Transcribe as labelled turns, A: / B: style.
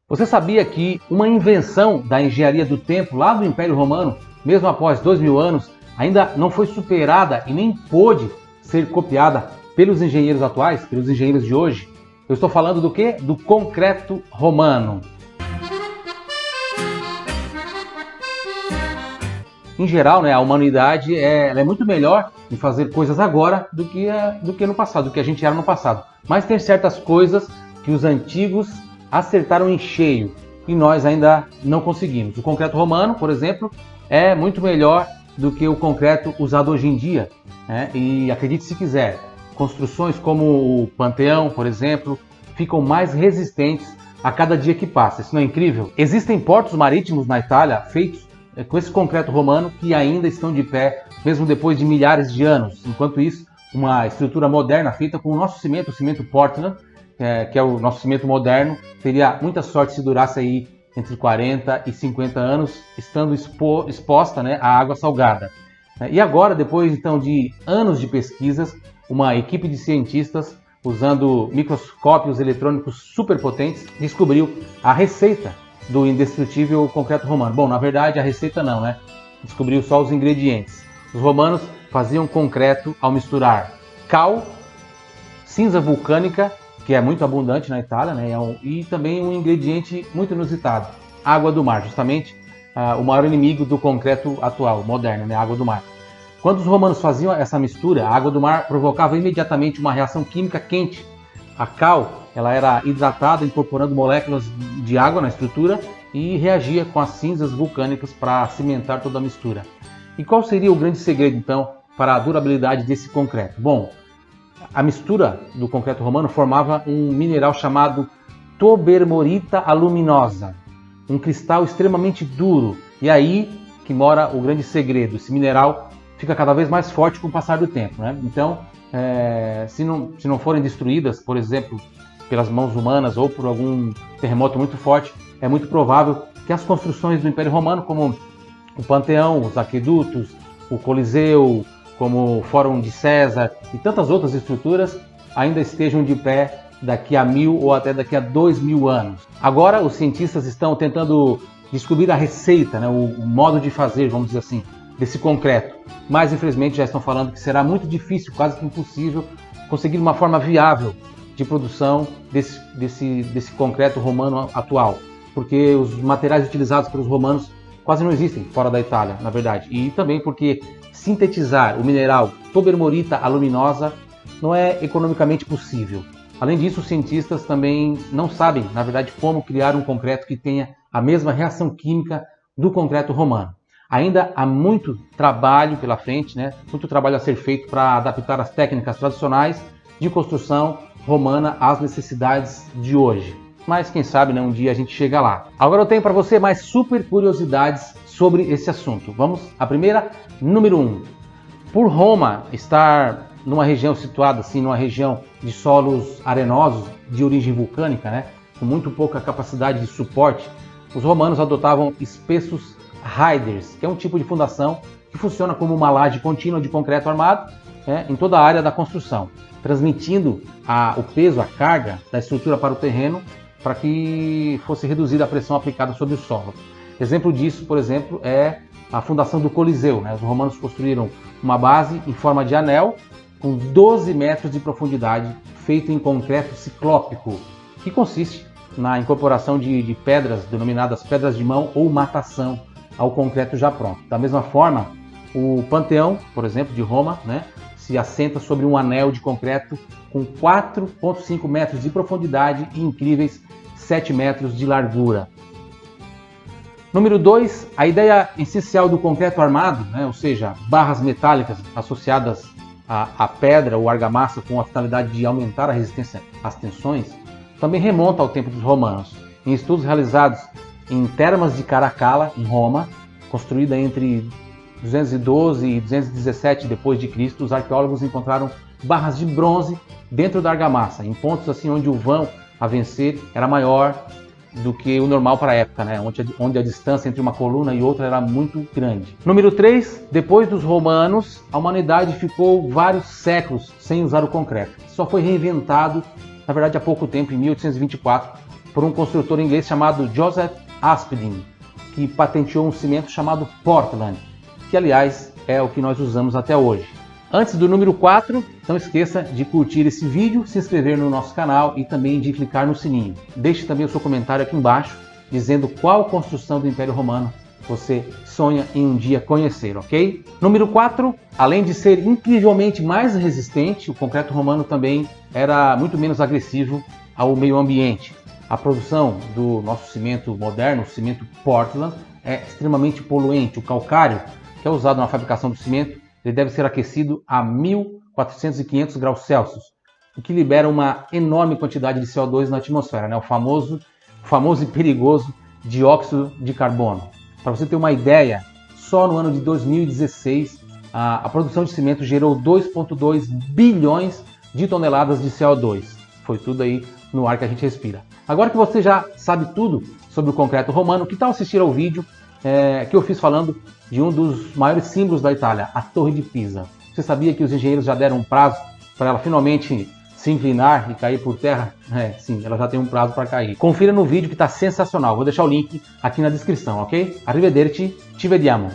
A: Você sabia que uma invenção da engenharia do tempo lá do Império Romano, mesmo após 2000 anos, ainda não foi superada e nem pôde ser copiada pelos engenheiros atuais, pelos engenheiros de hoje? Eu estou falando do quê? Do concreto romano. Em geral, a humanidade é muito melhor em fazer coisas agora do que no passado, do que a gente era no passado. Mas tem certas coisas que os antigos acertaram em cheio e nós ainda não conseguimos. O concreto romano, por exemplo, é muito melhor do que o concreto usado hoje em dia, né? E acredite se quiser, construções como o Panteão, por exemplo, ficam mais resistentes a cada dia que passa. Isso não é incrível? Existem portos marítimos na Itália feitos com esse concreto romano que ainda estão de pé, mesmo depois de milhares de anos. Enquanto isso, uma estrutura moderna feita com o nosso cimento, o cimento Portland, que é o nosso cimento moderno, teria muita sorte se durasse aí entre 40 e 50 anos, estando exposta, à água salgada. E agora, depois então de anos de pesquisas, uma equipe de cientistas, usando microscópios eletrônicos superpotentes, descobriu a receita do indestrutível concreto romano. Bom, na verdade a receita não, descobriu só os ingredientes. Os romanos faziam concreto ao misturar cal, cinza vulcânica, que é muito abundante na Itália, e também um ingrediente muito inusitado, água do mar, justamente o maior inimigo do concreto atual, moderno, a água do mar. Quando os romanos faziam essa mistura, a água do mar provocava imediatamente uma reação química quente. A cal, ela era hidratada, incorporando moléculas de água na estrutura e reagia com as cinzas vulcânicas para cimentar toda a mistura. E qual seria o grande segredo, então, para a durabilidade desse concreto? Bom, a mistura do concreto romano formava um mineral chamado tobermorita aluminosa, um cristal extremamente duro. E aí que mora o grande segredo. Esse mineral fica cada vez mais forte com o passar do tempo. Então, se não forem destruídas, por exemplo, pelas mãos humanas ou por algum terremoto muito forte, é muito provável que as construções do Império Romano, como o Panteão, os aquedutos, o Coliseu, como o Fórum de César e tantas outras estruturas, ainda estejam de pé daqui a 1000 ou até daqui a 2000 anos. Agora os cientistas estão tentando descobrir a receita, o modo de fazer, vamos dizer assim, desse concreto. Mas infelizmente já estão falando que será muito difícil, quase que impossível, conseguir uma forma viável de produção desse concreto romano atual. Porque os materiais utilizados pelos romanos quase não existem fora da Itália, na verdade. E também porque sintetizar o mineral tobermorita aluminosa não é economicamente possível. Além disso, os cientistas também não sabem, na verdade, como criar um concreto que tenha a mesma reação química do concreto romano. Ainda há muito trabalho pela frente, muito trabalho a ser feito para adaptar as técnicas tradicionais de construção romana às necessidades de hoje. Mas quem sabe um dia a gente chega lá. Agora eu tenho para você mais super curiosidades sobre esse assunto. Vamos à primeira, número 1. Por Roma estar numa região situada assim, numa região de solos arenosos de origem vulcânica, com muito pouca capacidade de suporte, os romanos adotavam espessos riders, que é um tipo de fundação que funciona como uma laje contínua de concreto armado em toda a área da construção, transmitindo o peso, a carga da estrutura para o terreno, para que fosse reduzida a pressão aplicada sobre o solo. Exemplo disso, por exemplo, é a fundação do Coliseu. Os romanos construíram uma base em forma de anel com 12 metros de profundidade, feito em concreto ciclópico, que consiste na incorporação de pedras denominadas pedras de mão ou matação ao concreto já pronto. Da mesma forma, o Panteão, por exemplo, de Roma, se assenta sobre um anel de concreto com 4,5 metros de profundidade e incríveis 7 metros de largura. Número 2, a ideia essencial do concreto armado, ou seja, barras metálicas associadas à pedra ou argamassa com a finalidade de aumentar a resistência às tensões, também remonta ao tempo dos romanos. Em estudos realizados em Termas de Caracalla, em Roma, construída entre 212 e 217 d.C., os arqueólogos encontraram barras de bronze dentro da argamassa, em pontos assim onde o vão a vencer era maior do que o normal para a época, onde a distância entre uma coluna e outra era muito grande. Número 3, depois dos romanos, a humanidade ficou vários séculos sem usar o concreto. Só foi reinventado, na verdade, há pouco tempo, em 1824, por um construtor inglês chamado Joseph Aspdin, que patenteou um cimento chamado Portland, que aliás é o que nós usamos até hoje. Antes do número 4, não esqueça de curtir esse vídeo, se inscrever no nosso canal e também de clicar no sininho. Deixe também o seu comentário aqui embaixo, dizendo qual construção do Império Romano você sonha em um dia conhecer, ok? Número 4, além de ser incrivelmente mais resistente, o concreto romano também era muito menos agressivo ao meio ambiente. A produção do nosso cimento moderno, o cimento Portland, é extremamente poluente. O calcário, que é usado na fabricação do cimento, ele deve ser aquecido a 1.400 e 500 graus Celsius, o que libera uma enorme quantidade de CO2 na atmosfera, né? O famoso e perigoso dióxido de carbono. Para você ter uma ideia, só no ano de 2016, a produção de cimento gerou 2,2 bilhões de toneladas de CO2. Foi tudo aí no ar que a gente respira. Agora que você já sabe tudo sobre o concreto romano, que tal assistir ao vídeo que eu fiz falando de um dos maiores símbolos da Itália, a Torre de Pisa. Você sabia que os engenheiros já deram um prazo para ela finalmente se inclinar e cair por terra? Sim, ela já tem um prazo para cair. Confira no vídeo que está sensacional. Vou deixar o link aqui na descrição, ok? Arrivederci, ci vediamo!